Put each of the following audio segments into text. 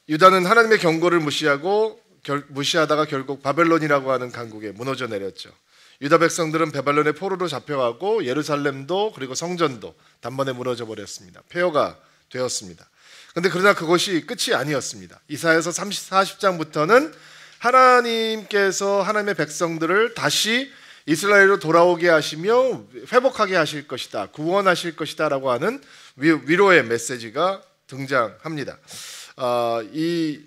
유다는 하나님의 경고를 무시하다가 결국 바벨론이라고 하는 강국에 무너져 내렸죠. 유다 백성들은 바벨론의 포로로 잡혀가고 예루살렘도 그리고 성전도 단번에 무너져 버렸습니다. 폐허가 되었습니다. 그러나 그것이 끝이 아니었습니다. 이사야서 40장부터는 하나님께서 하나님의 백성들을 다시 이스라엘로 돌아오게 하시며 회복하게 하실 것이다, 구원하실 것이다 라고 하는 위로의 메시지가 등장합니다. 이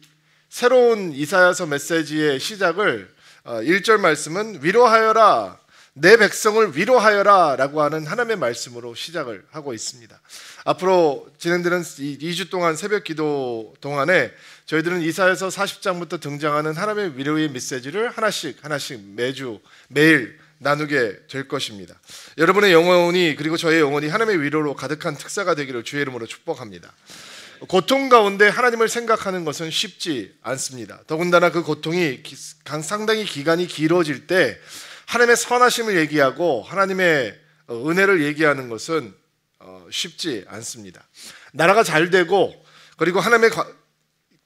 새로운 이사야서 메시지의 시작을 1절 말씀은 위로하여라, 내 백성을 위로하여라 라고 하는 하나님의 말씀으로 시작을 하고 있습니다. 앞으로 진행되는 2주 동안 새벽 기도 동안에 저희들은 이사야서 40장부터 등장하는 하나님의 위로의 메시지를 하나씩 매일 나누게 될 것입니다. 여러분의 영혼이 그리고 저의 영혼이 하나님의 위로로 가득한 특사가 되기를 주의 이름으로 축복합니다. 고통 가운데 하나님을 생각하는 것은 쉽지 않습니다. 더군다나 그 고통이 상당히 기간이 길어질 때 하나님의 선하심을 얘기하고 하나님의 은혜를 얘기하는 것은 쉽지 않습니다. 나라가 잘 되고 그리고 하나님의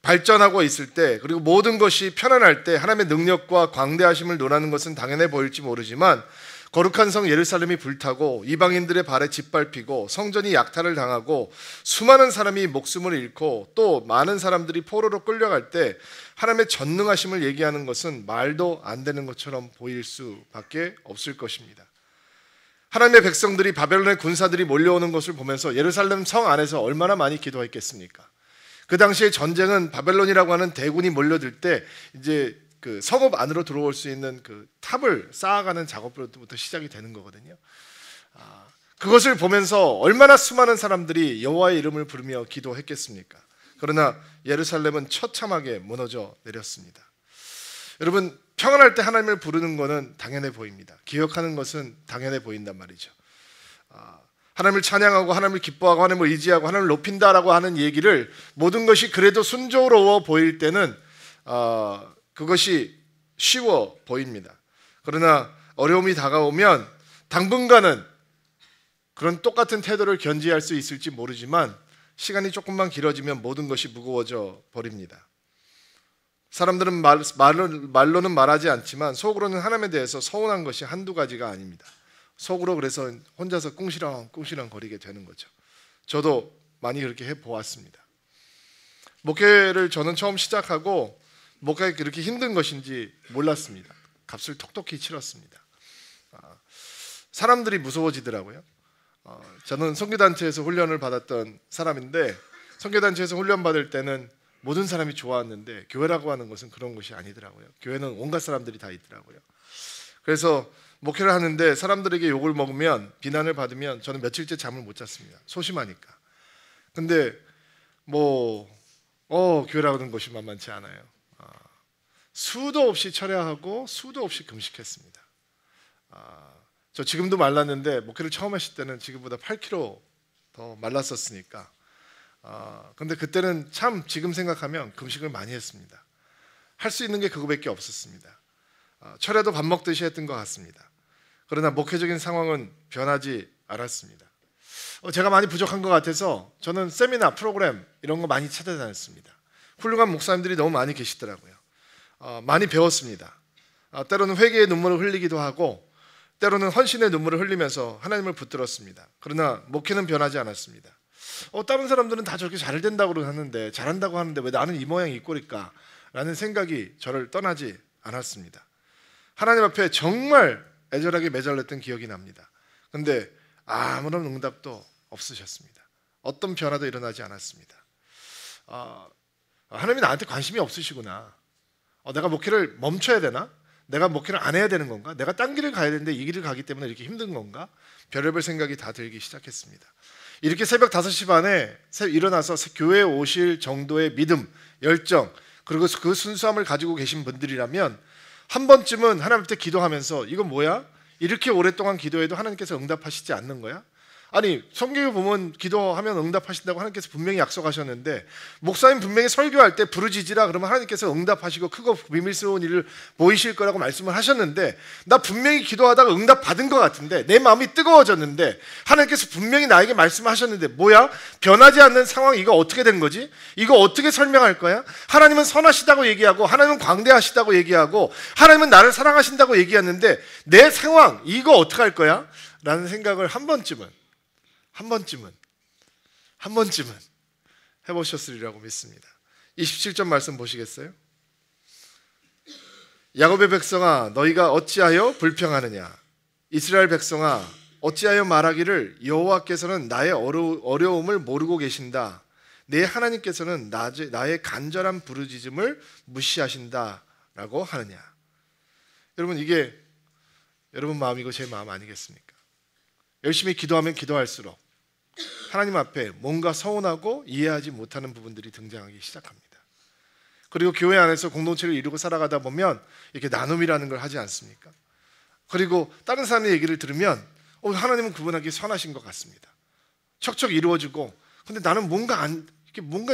발전하고 있을 때 그리고 모든 것이 편안할 때 하나님의 능력과 광대하심을 논하는 것은 당연해 보일지 모르지만 거룩한 성 예루살렘이 불타고 이방인들의 발에 짓밟히고 성전이 약탈을 당하고 수많은 사람이 목숨을 잃고 또 많은 사람들이 포로로 끌려갈 때 하나님의 전능하심을 얘기하는 것은 말도 안 되는 것처럼 보일 수밖에 없을 것입니다. 하나님의 백성들이 바벨론의 군사들이 몰려오는 것을 보면서 예루살렘 성 안에서 얼마나 많이 기도했겠습니까? 그 당시에 전쟁은 바벨론이라고 하는 대군이 몰려들 때 이제 그 성읍 안으로 들어올 수 있는 그 탑을 쌓아가는 작업부터 시작이 되는 거거든요. 그것을 보면서 얼마나 수많은 사람들이 여호와의 이름을 부르며 기도했겠습니까? 그러나 예루살렘은 처참하게 무너져 내렸습니다. 여러분, 평안할 때 하나님을 부르는 것은 당연해 보입니다. 기억하는 것은 당연해 보인단 말이죠. 하나님을 찬양하고 하나님을 기뻐하고 하나님을 의지하고 하나님을 높인다라고 하는 얘기를 모든 것이 그래도 순조로워 보일 때는 그것이 쉬워 보입니다. 그러나 어려움이 다가오면 당분간은 그런 똑같은 태도를 견지할 수 있을지 모르지만 시간이 조금만 길어지면 모든 것이 무거워져 버립니다. 사람들은 말로는 말하지 않지만 속으로는 하나님에 대해서 서운한 것이 한두 가지가 아닙니다. 속으로 그래서 혼자서 꿍시렁 거리게 되는 거죠. 저도 많이 그렇게 해보았습니다. 목회를 저는 처음 시작하고 목회가 그렇게 힘든 것인지 몰랐습니다. 값을 톡톡히 치렀습니다. 사람들이 무서워지더라고요. 저는 선교단체에서 훈련을 받았던 사람인데 선교단체에서 훈련 받을 때는 모든 사람이 좋았는데 교회라고 하는 것은 그런 것이 아니더라고요. 교회는 온갖 사람들이 다 있더라고요. 그래서 목회를 하는데 사람들에게 욕을 먹으면 비난을 받으면 저는 며칠째 잠을 못 잤습니다. 소심하니까. 근데 교회라고 하는 것이 만만치 않아요. 수도 없이 철야하고 수도 없이 금식했습니다. 저 지금도 말랐는데 목회를 처음 하실 때는 지금보다 8kg 더 말랐었으니까. 근데 그때는 참 지금 생각하면 금식을 많이 했습니다. 할 수 있는 게 그거밖에 없었습니다. 철야도 밥 먹듯이 했던 것 같습니다. 그러나 목회적인 상황은 변하지 않았습니다. 제가 많이 부족한 것 같아서 저는 세미나, 프로그램 이런 거 많이 찾아다녔습니다. 훌륭한 목사님들이 너무 많이 계시더라고요. 많이 배웠습니다. 때로는 회개의 눈물을 흘리기도 하고 때로는 헌신의 눈물을 흘리면서 하나님을 붙들었습니다. 그러나 목회는 변하지 않았습니다. 다른 사람들은 다 저렇게 잘 된다고 하는데 잘한다고 하는데 왜 나는 이 모양 이 꼴일까? 라는 생각이 저를 떠나지 않았습니다. 하나님 앞에 정말 애절하게 매달렸던 기억이 납니다. 그런데 아무런 응답도 없으셨습니다. 어떤 변화도 일어나지 않았습니다. 하나님이 나한테 관심이 없으시구나. 내가 목회를 멈춰야 되나? 내가 목회를 안 해야 되는 건가? 내가 딴 길을 가야 되는데 이 길을 가기 때문에 이렇게 힘든 건가? 별의별 생각이 다 들기 시작했습니다. 이렇게 새벽 5시 반에 일어나서 교회에 오실 정도의 믿음, 열정 그리고 그 순수함을 가지고 계신 분들이라면 한 번쯤은 하나님한테 기도하면서 이건 뭐야? 이렇게 오랫동안 기도해도 하나님께서 응답하시지 않는 거야? 아니 성경에 보면 기도하면 응답하신다고 하나님께서 분명히 약속하셨는데, 목사님 분명히 설교할 때 부르짖으라 그러면 하나님께서 응답하시고 크고 비밀스러운 일을 보이실 거라고 말씀을 하셨는데, 나 분명히 기도하다가 응답 받은 것 같은데 내 마음이 뜨거워졌는데 하나님께서 분명히 나에게 말씀하셨는데 뭐야? 변하지 않는 상황, 이거 어떻게 된 거지? 이거 어떻게 설명할 거야? 하나님은 선하시다고 얘기하고 하나님은 광대하시다고 얘기하고 하나님은 나를 사랑하신다고 얘기하는데 내 상황 이거 어떻게 할 거야? 라는 생각을 한 번쯤은 해보셨으리라고 믿습니다. 27절 말씀 보시겠어요? 야곱의 백성아, 너희가 어찌하여 불평하느냐? 이스라엘 백성아, 어찌하여 말하기를 여호와께서는 나의 어려움을 모르고 계신다. 내 하나님께서는 나의 간절한 부르짖음을 무시하신다라고 하느냐? 여러분, 이게 여러분 마음이고 제 마음 아니겠습니까? 열심히 기도하면 기도할수록 하나님 앞에 뭔가 서운하고 이해하지 못하는 부분들이 등장하기 시작합니다. 그리고 교회 안에서 공동체를 이루고 살아가다 보면 이렇게 나눔이라는 걸 하지 않습니까? 그리고 다른 사람의 얘기를 들으면 하나님은 그분에게 선하신 것 같습니다. 척척 이루어지고, 근데 나는 뭔가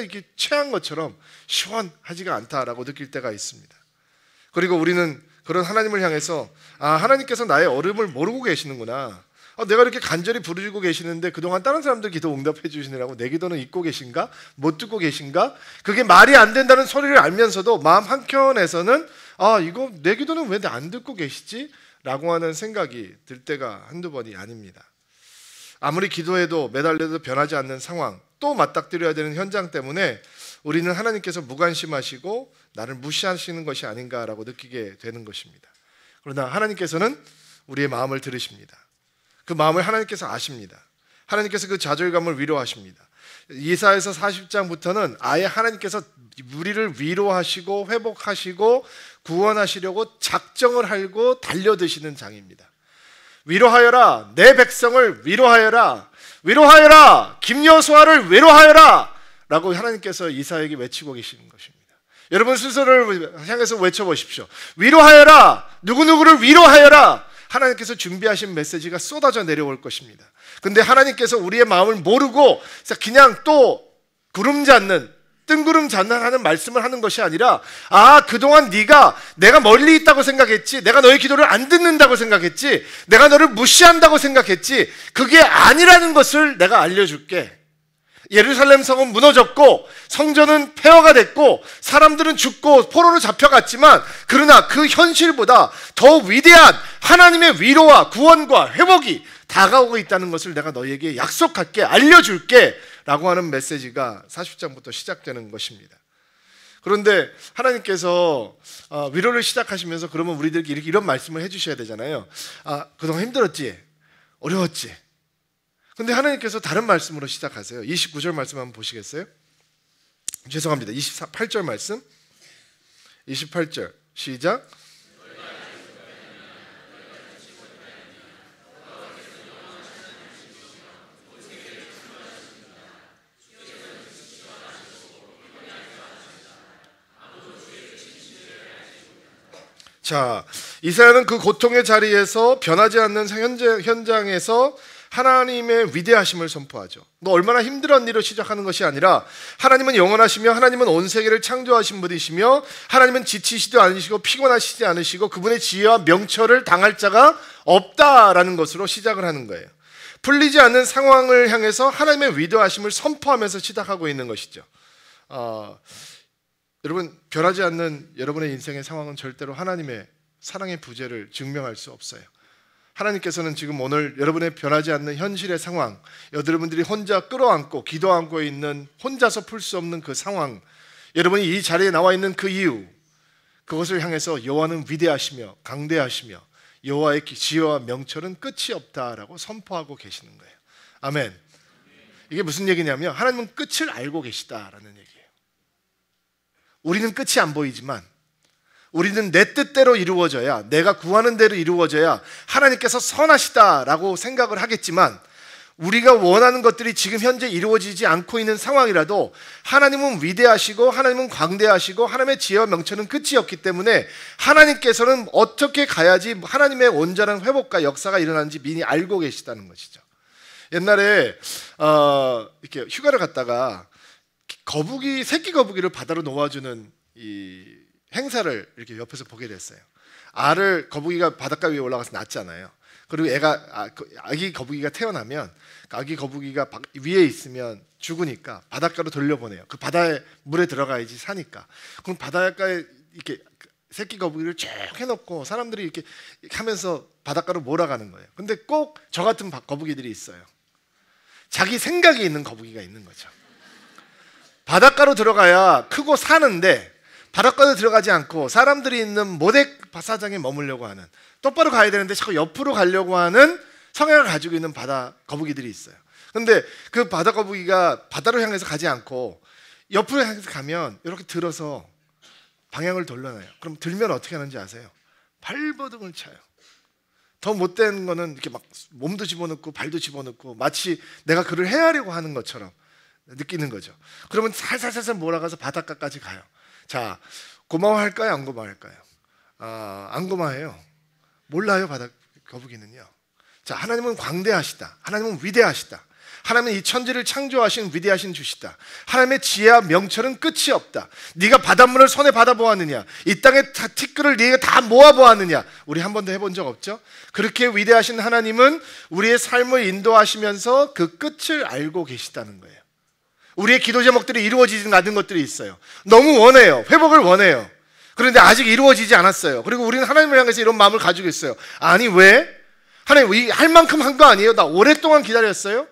이렇게 체한 것처럼 시원하지가 않다라고 느낄 때가 있습니다. 그리고 우리는 그런 하나님을 향해서 하나님께서 나의 어려움을 모르고 계시는구나. 내가 이렇게 간절히 부르짖고 계시는데 그동안 다른 사람들 기도 응답해 주시느라고 내 기도는 잊고 계신가? 못 듣고 계신가? 그게 말이 안 된다는 소리를 알면서도 마음 한켠에서는 이거 내 기도는 왜 안 듣고 계시지? 라고 하는 생각이 들 때가 한두 번이 아닙니다. 아무리 기도해도 매달려도 변하지 않는 상황, 또 맞닥뜨려야 되는 현장 때문에 우리는 하나님께서 무관심하시고 나를 무시하시는 것이 아닌가라고 느끼게 되는 것입니다. 그러나 하나님께서는 우리의 마음을 들으십니다. 그 마음을 하나님께서 아십니다. 하나님께서 그 좌절감을 위로하십니다. 이사야서 40장부터는 아예 하나님께서 우리를 위로하시고 회복하시고 구원하시려고 작정을 하고 달려드시는 장입니다. 위로하여라, 내 백성을 위로하여라, 위로하여라, 김여호수아를 위로하여라 라고 하나님께서 이사야에게 외치고 계시는 것입니다. 여러분 스스로를 향해서 외쳐보십시오. 위로하여라, 누구누구를 위로하여라. 하나님께서 준비하신 메시지가 쏟아져 내려올 것입니다. 근데 하나님께서 우리의 마음을 모르고 그냥 또 구름 잡는, 뜬구름 잡는 하는 말씀을 하는 것이 아니라 그동안 내가 멀리 있다고 생각했지, 내가 너의 기도를 안 듣는다고 생각했지, 내가 너를 무시한다고 생각했지, 그게 아니라는 것을 내가 알려줄게. 예루살렘 성은 무너졌고 성전은 폐허가 됐고 사람들은 죽고 포로로 잡혀갔지만, 그러나 그 현실보다 더 위대한 하나님의 위로와 구원과 회복이 다가오고 있다는 것을 내가 너희에게 약속할게, 알려줄게 라고 하는 메시지가 40장부터 시작되는 것입니다. 그런데 하나님께서 위로를 시작하시면서 그러면 우리들에게 이런 말씀을 해주셔야 되잖아요. 그동안 힘들었지? 어려웠지? 근데 하나님께서 다른 말씀으로 시작하세요. 29절 말씀 한번 보시겠어요? 죄송합니다. 28절 말씀. 28절 시작. 자, 이사야는 그 고통의 자리에서 변하지 않는 현장에서 하나님의 위대하심을 선포하죠. 얼마나 힘들었는 일을 시작하는 것이 아니라 하나님은 영원하시며 하나님은 온 세계를 창조하신 분이시며 하나님은 지치시도 않으시고 피곤하시지 않으시고 그분의 지혜와 명철을 당할 자가 없다라는 것으로 시작을 하는 거예요. 풀리지 않는 상황을 향해서 하나님의 위대하심을 선포하면서 시작하고 있는 것이죠. 여러분, 변하지 않는 여러분의 인생의 상황은 절대로 하나님의 사랑의 부재를 증명할 수 없어요. 하나님께서는 지금 오늘 여러분의 변하지 않는 현실의 상황, 여러분들이 혼자 끌어안고 기도하고 있는, 혼자서 풀 수 없는 그 상황, 여러분이 이 자리에 나와 있는 그 이유, 그것을 향해서 여호와는 위대하시며 강대하시며 여호와의 지혜와 명철은 끝이 없다라고 선포하고 계시는 거예요. 아멘. 이게 무슨 얘기냐면 하나님은 끝을 알고 계시다라는 얘기예요. 우리는 끝이 안 보이지만 우리는 내 뜻대로 이루어져야, 내가 구하는 대로 이루어져야 하나님께서 선하시다라고 생각을 하겠지만, 우리가 원하는 것들이 지금 현재 이루어지지 않고 있는 상황이라도 하나님은 위대하시고 하나님은 광대하시고 하나님의 지혜와 명철은 끝이 없기 때문에 하나님께서는 어떻게 가야지 하나님의 온전한 회복과 역사가 일어나는지 미리 알고 계시다는 것이죠. 옛날에 이렇게 휴가를 갔다가 거북이, 새끼 거북이를 바다로 놓아주는 이 행사를 이렇게 옆에서 보게 됐어요. 알을, 거북이가 바닷가 위에 올라가서 낳잖아요. 그리고 아기 거북이가 태어나면 아기 거북이가 위에 있으면 죽으니까 바닷가로 돌려보내요. 그 바다에 물에 들어가야지 사니까. 그럼 바닷가에 이렇게 새끼 거북이를 쭉 해놓고 사람들이 이렇게 하면서 바닷가로 몰아가는 거예요. 근데 꼭 저 같은 거북이들이 있어요. 자기 생각이 있는 거북이가 있는 거죠. 바닷가로 들어가야 크고 사는데 바닷가로 들어가지 않고 사람들이 있는 모닥 바사장에 머물려고 하는, 똑바로 가야 되는데 자꾸 옆으로 가려고 하는 성향을 가지고 있는 바다 거북이들이 있어요. 근데 그 바다 거북이가 바다로 향해서 가지 않고 옆으로 향해서 가면 이렇게 들어서 방향을 돌려놔요. 그럼 들면 어떻게 하는지 아세요? 발버둥을 차요. 더 못된 거는 이렇게 막 몸도 집어넣고 발도 집어넣고 마치 내가 그를 헤아려고 하는 것처럼 느끼는 거죠. 그러면 살살살살 몰아가서 바닷가까지 가요. 자, 고마워할까요? 안 고마워할까요? 안 고마워해요. 몰라요, 바다 거북이는요. 자, 하나님은 광대하시다. 하나님은 위대하시다. 하나님은 이 천지를 창조하신 위대하신 주시다. 하나님의 지혜와 명철은 끝이 없다. 네가 바닷물을 손에 받아보았느냐? 이 땅의 티끌을 네가 다 모아보았느냐? 우리 한 번도 해본 적 없죠? 그렇게 위대하신 하나님은 우리의 삶을 인도하시면서 그 끝을 알고 계시다는 거예요. 우리의 기도 제목들이 이루어지지 않은 것들이 있어요. 너무 원해요. 회복을 원해요. 그런데 아직 이루어지지 않았어요. 그리고 우리는 하나님을 향해서 이런 마음을 가지고 있어요. 아니 왜? 하나님 할 만큼 한 거 아니에요? 나 오랫동안 기다렸어요?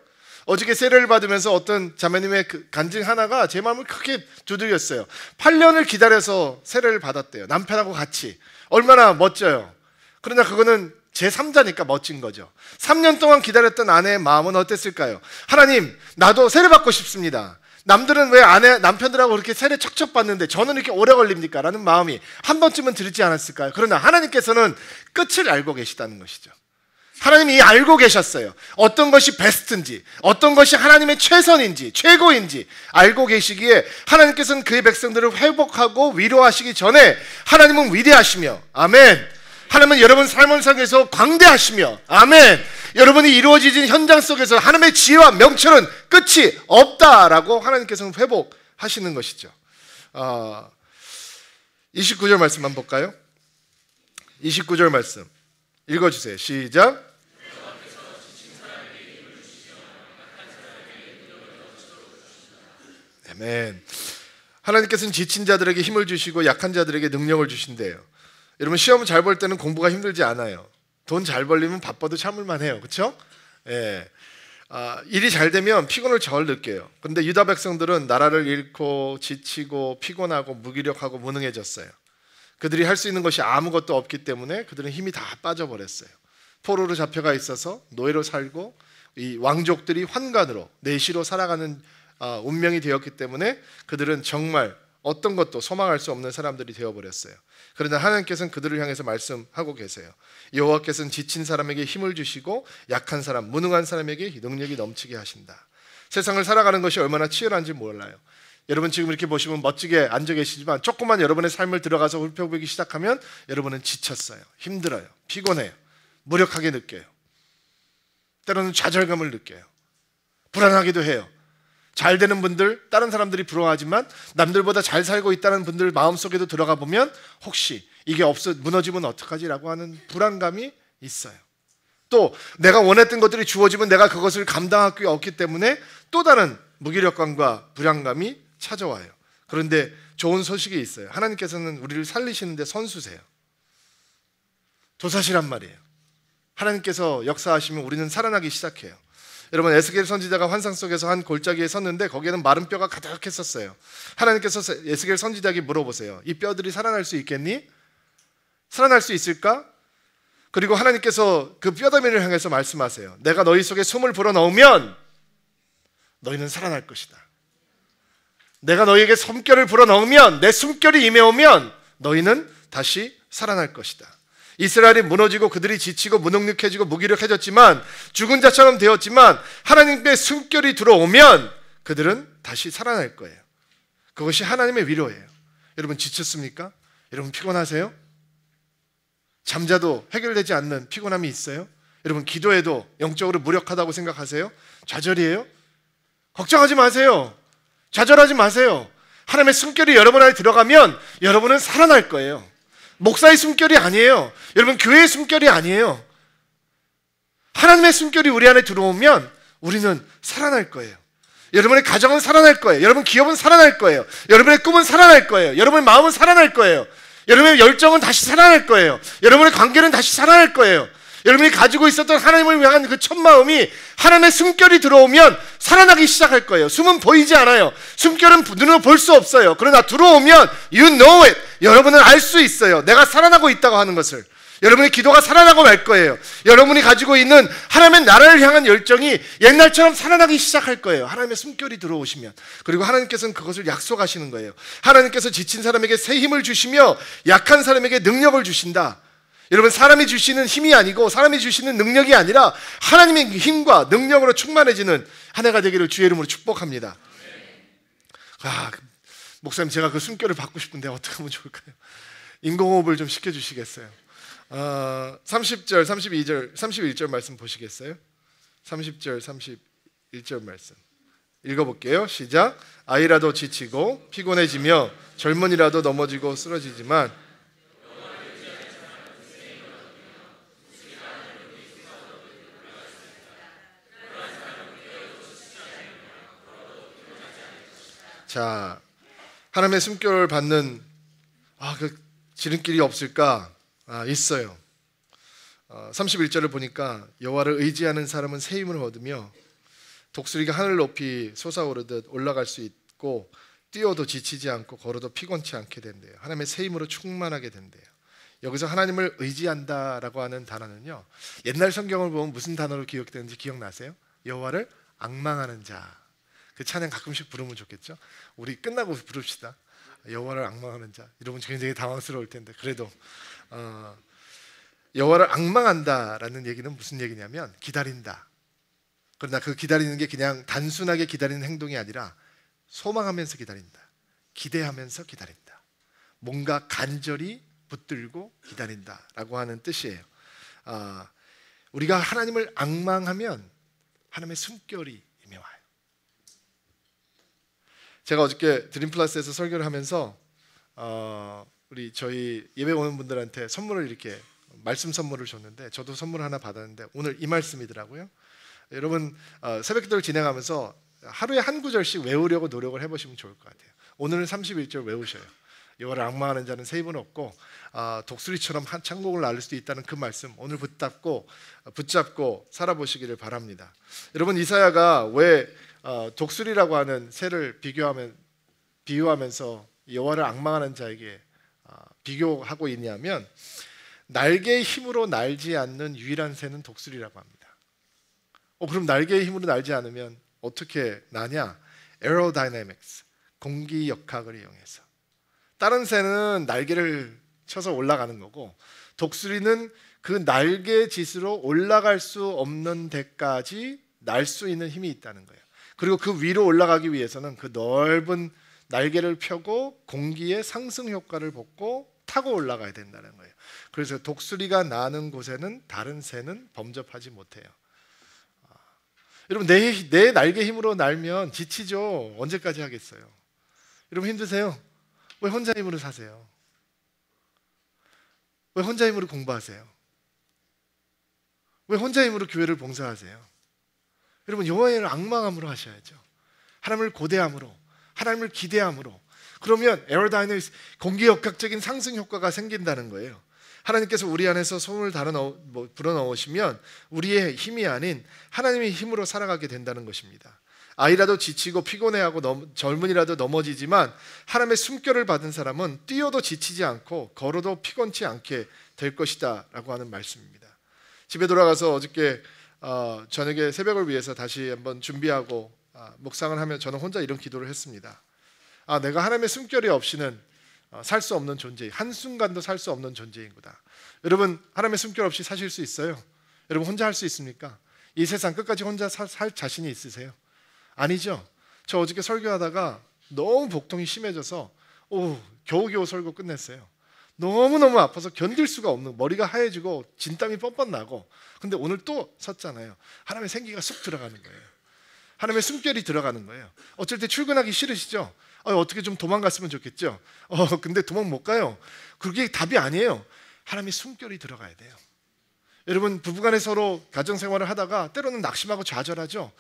어저께 세례를 받으면서 어떤 자매님의 그 간증 하나가 제 마음을 크게 두드렸어요. 8년을 기다려서 세례를 받았대요. 남편하고 같이. 얼마나 멋져요. 그러나 그거는 제3자니까 멋진 거죠. 3년 동안 기다렸던 아내의 마음은 어땠을까요? 하나님, 나도 세례 받고 싶습니다. 남들은 왜 남편들하고 그렇게 세례 척척 받는데 저는 이렇게 오래 걸립니까? 라는 마음이 한 번쯤은 들지 않았을까요? 그러나 하나님께서는 끝을 알고 계시다는 것이죠. 하나님이 알고 계셨어요. 어떤 것이 베스트인지, 어떤 것이 하나님의 최선인지, 최고인지 알고 계시기에 하나님께서는 그의 백성들을 회복하고 위로하시기 전에 하나님은 위대하시며, 아멘. 하나님은 여러분 삶을 상에서 광대하시며, 아멘. 여러분이 이루어지진 현장 속에서 하나님의 지혜와 명철은 끝이 없다라고 하나님께서는 회복하시는 것이죠. 29절 말씀 한번 볼까요? 29절 말씀 읽어주세요. 시작. 아멘. 하나님께서는 지친 자들에게 힘을 주시고 약한 자들에게 능력을 주신대요. 여러분 시험 잘 볼 때는 공부가 힘들지 않아요. 돈 잘 벌리면 바빠도 참을만 해요. 그렇죠? 예. 일이 잘 되면 피곤을 절 느껴요. 그런데 유다 백성들은 나라를 잃고 지치고 피곤하고 무기력하고 무능해졌어요. 그들이 할 수 있는 것이 아무것도 없기 때문에 그들은 힘이 다 빠져버렸어요. 포로로 잡혀가 있어서 노예로 살고 이 왕족들이 환관으로 내시로 살아가는 운명이 되었기 때문에 그들은 정말 어떤 것도 소망할 수 없는 사람들이 되어버렸어요. 그러나 하나님께서는 그들을 향해서 말씀하고 계세요. 여호와께서는 지친 사람에게 힘을 주시고 약한 사람, 무능한 사람에게 능력이 넘치게 하신다. 세상을 살아가는 것이 얼마나 치열한지 몰라요. 여러분 지금 이렇게 보시면 멋지게 앉아 계시지만 조금만 여러분의 삶을 들어가서 훑어보기 시작하면 여러분은 지쳤어요. 힘들어요. 피곤해요. 무력하게 느껴요. 때로는 좌절감을 느껴요. 불안하기도 해요. 잘 되는 분들, 다른 사람들이 부러워하지만 남들보다 잘 살고 있다는 분들 마음속에도 들어가 보면 혹시 이게 무너지면 어떡하지라고 하는 불안감이 있어요. 또 내가 원했던 것들이 주어지면 내가 그것을 감당할 게 없기 때문에 또 다른 무기력감과 불안감이 찾아와요. 그런데 좋은 소식이 있어요. 하나님께서는 우리를 살리시는데 선수세요. 도사시란 말이에요. 하나님께서 역사하시면 우리는 살아나기 시작해요. 여러분 에스겔 선지자가 환상 속에서 한 골짜기에 섰는데 거기에는 마른 뼈가 가득했었어요. 하나님께서 에스겔 선지자에게 물어보세요. 이 뼈들이 살아날 수 있겠니? 살아날 수 있을까? 그리고 하나님께서 그 뼈다귀를 향해서 말씀하세요. 내가 너희 속에 숨을 불어넣으면 너희는 살아날 것이다. 내가 너희에게 숨결을 불어넣으면 내 숨결이 임해오면 너희는 다시 살아날 것이다. 이스라엘이 무너지고 그들이 지치고 무능력해지고 무기력해졌지만 죽은 자처럼 되었지만 하나님의 숨결이 들어오면 그들은 다시 살아날 거예요. 그것이 하나님의 위로예요. 여러분 지쳤습니까? 여러분 피곤하세요? 잠자도 해결되지 않는 피곤함이 있어요? 여러분 기도해도 영적으로 무력하다고 생각하세요? 좌절이에요? 걱정하지 마세요. 좌절하지 마세요. 하나님의 숨결이 여러분 안에 들어가면 여러분은 살아날 거예요. 목사의 숨결이 아니에요. 여러분 교회의 숨결이 아니에요. 하나님의 숨결이 우리 안에 들어오면 우리는 살아날 거예요. 여러분의 가정은 살아날 거예요. 여러분 기업은 살아날 거예요. 여러분의 꿈은 살아날 거예요. 여러분의 마음은 살아날 거예요. 여러분의 열정은 다시 살아날 거예요. 여러분의 관계는 다시 살아날 거예요. 여러분이 가지고 있었던 하나님을 위한 그 첫 마음이 하나님의 숨결이 들어오면 살아나기 시작할 거예요. 숨은 보이지 않아요. 숨결은 눈으로 볼 수 없어요. 그러나 들어오면 you know it. 여러분은 알 수 있어요. 내가 살아나고 있다고 하는 것을. 여러분의 기도가 살아나고 말 거예요. 여러분이 가지고 있는 하나님의 나라를 향한 열정이 옛날처럼 살아나기 시작할 거예요. 하나님의 숨결이 들어오시면. 그리고 하나님께서는 그것을 약속하시는 거예요. 하나님께서 지친 사람에게 새 힘을 주시며 약한 사람에게 능력을 주신다. 여러분 사람이 주시는 힘이 아니고 사람이 주시는 능력이 아니라 하나님의 힘과 능력으로 충만해지는 한 해가 되기를 주의 이름으로 축복합니다. 목사님 제가 그 숨결을 받고 싶은데 어떻게 하면 좋을까요? 인공호흡을 좀 시켜주시겠어요? 30절, 32절, 31절 말씀 보시겠어요? 30절, 31절 말씀 읽어볼게요. 시작. 아이라도 지치고 피곤해지며 젊은이라도 넘어지고 쓰러지지만 자, 하나님의 숨결을 받는 그 지름길이 없을까? 있어요. 31절을 보니까 여호와를 의지하는 사람은 새 힘을 얻으며 독수리가 하늘 높이 솟아오르듯 올라갈 수 있고 뛰어도 지치지 않고 걸어도 피곤치 않게 된대요. 하나님의 새 힘으로 충만하게 된대요. 여기서 하나님을 의지한다라고 하는 단어는요, 옛날 성경을 보면 무슨 단어로 기억되는지 기억나세요? 여호와를 앙망하는 자. 그 찬양 가끔씩 부르면 좋겠죠? 우리 끝나고 부릅시다. 여호와를 앙망하는 자. 여러분 굉장히 당황스러울 텐데 그래도 여호와를 앙망한다라는 얘기는 무슨 얘기냐면 기다린다. 그러나 그 기다리는 게 그냥 단순하게 기다리는 행동이 아니라 소망하면서 기다린다. 기대하면서 기다린다. 뭔가 간절히 붙들고 기다린다라고 하는 뜻이에요. 우리가 하나님을 앙망하면 하나님의 숨결이 임해와요. 제가 어저께 드림플러스에서 설교를 하면서 우리 저희 예배 오는 분들한테 선물을 이렇게 말씀 선물을 줬는데 저도 선물 하나 받았는데 오늘 이 말씀이더라고요. 여러분 새벽기도를 진행하면서 하루에 한 구절씩 외우려고 노력을 해보시면 좋을 것 같아요. 오늘은 31절 외우셔요. 여호와를 앙망하는 자는 새 힘은 없고 독수리처럼 한 천국을 날릴 수도 있다는 그 말씀 오늘 붙잡고 살아보시기를 바랍니다. 여러분 이사야가 왜 독수리라고 하는 새를 비유하면서 여호와를 앙망하는 자에게 비교하고 있냐면 날개의 힘으로 날지 않는 유일한 새는 독수리라고 합니다. 그럼 날개의 힘으로 날지 않으면 어떻게 나냐? 에어로다이내믹스, 공기역학을 이용해서. 다른 새는 날개를 쳐서 올라가는 거고 독수리는 그 날개 짓으로 올라갈 수 없는 데까지 날 수 있는 힘이 있다는 거예요. 그리고 그 위로 올라가기 위해서는 그 넓은 날개를 펴고 공기의 상승 효과를 받고 타고 올라가야 된다는 거예요. 그래서 독수리가 나는 곳에는 다른 새는 범접하지 못해요. 여러분 내 날개 힘으로 날면 지치죠. 언제까지 하겠어요? 여러분 힘드세요? 왜 혼자 힘으로 사세요? 왜 혼자 힘으로 공부하세요? 왜 혼자 힘으로 교회를 봉사하세요? 여러분 여호와를 앙망함으로 하셔야죠. 하나님을 고대함으로, 하나님을 기대함으로. 그러면 에어로다이내믹스, 공기역학적인 상승 효과가 생긴다는 거예요. 하나님께서 우리 안에서 소금을 불어넣으시면 우리의 힘이 아닌 하나님의 힘으로 살아가게 된다는 것입니다. 아이라도 지치고 피곤해하고 젊은이라도 넘어지지만 하나님의 숨결을 받은 사람은 뛰어도 지치지 않고 걸어도 피곤치 않게 될 것이다 라고 하는 말씀입니다. 집에 돌아가서 어저께 저녁에 새벽을 위해서 다시 한번 준비하고 묵상을 하며 저는 혼자 이런 기도를 했습니다. 내가 하나님의 숨결이 없이는 살 수 없는 존재, 한순간도 살 수 없는 존재인 거다. 여러분 하나님의 숨결 없이 사실 수 있어요? 여러분 혼자 할 수 있습니까? 이 세상 끝까지 혼자 살 자신이 있으세요? 아니죠. 저 어저께 설교하다가 너무 복통이 심해져서 겨우겨우 설교 끝냈어요. 너무너무 아파서 견딜 수가 없는, 머리가 하얘지고 진땀이 뻔뻔 나고, 근데 오늘 또 섰잖아요. 하나님의 생기가 쑥 들어가는 거예요. 하나님의 숨결이 들어가는 거예요. 어쩔 때 출근하기 싫으시죠? 어떻게 좀 도망갔으면 좋겠죠? 근데 도망 못 가요. 그게 답이 아니에요. 하나님의 숨결이 들어가야 돼요. 여러분, 부부간에 서로 가정생활을 하다가 때로는 낙심하고 좌절하죠.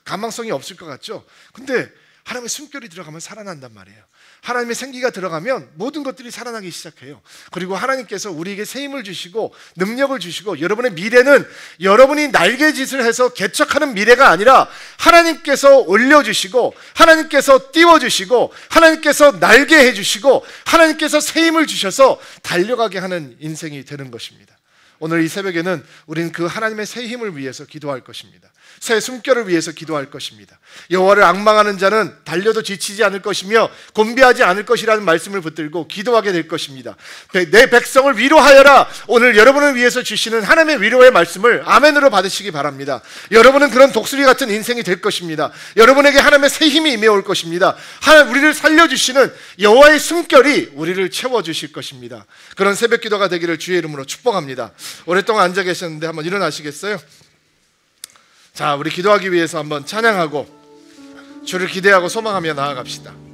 가망성이 없을 것 같죠. 근데 하나님의 숨결이 들어가면 살아난단 말이에요. 하나님의 생기가 들어가면 모든 것들이 살아나기 시작해요. 그리고 하나님께서 우리에게 새 힘을 주시고 능력을 주시고, 여러분의 미래는 여러분이 날개짓을 해서 개척하는 미래가 아니라 하나님께서 올려주시고, 하나님께서 띄워주시고, 하나님께서 날개 해주시고, 하나님께서 새 힘을 주셔서 달려가게 하는 인생이 되는 것입니다. 오늘 이 새벽에는 우리는 그 하나님의 새 힘을 위해서 기도할 것입니다. 새 숨결을 위해서 기도할 것입니다. 여호와를 앙망하는 자는 달려도 지치지 않을 것이며 곤비하지 않을 것이라는 말씀을 붙들고 기도하게 될 것입니다. 내 백성을 위로하여라. 오늘 여러분을 위해서 주시는 하나님의 위로의 말씀을 아멘으로 받으시기 바랍니다. 여러분은 그런 독수리 같은 인생이 될 것입니다. 여러분에게 하나님의 새 힘이 임해올 것입니다. 하나님, 우리를 살려주시는 여호와의 숨결이 우리를 채워주실 것입니다. 그런 새벽 기도가 되기를 주의 이름으로 축복합니다. 오랫동안 앉아 계셨는데 한번 일어나시겠어요? 자, 우리 기도하기 위해서 한번 찬양하고 주를 기대하고 소망하며 나아갑시다.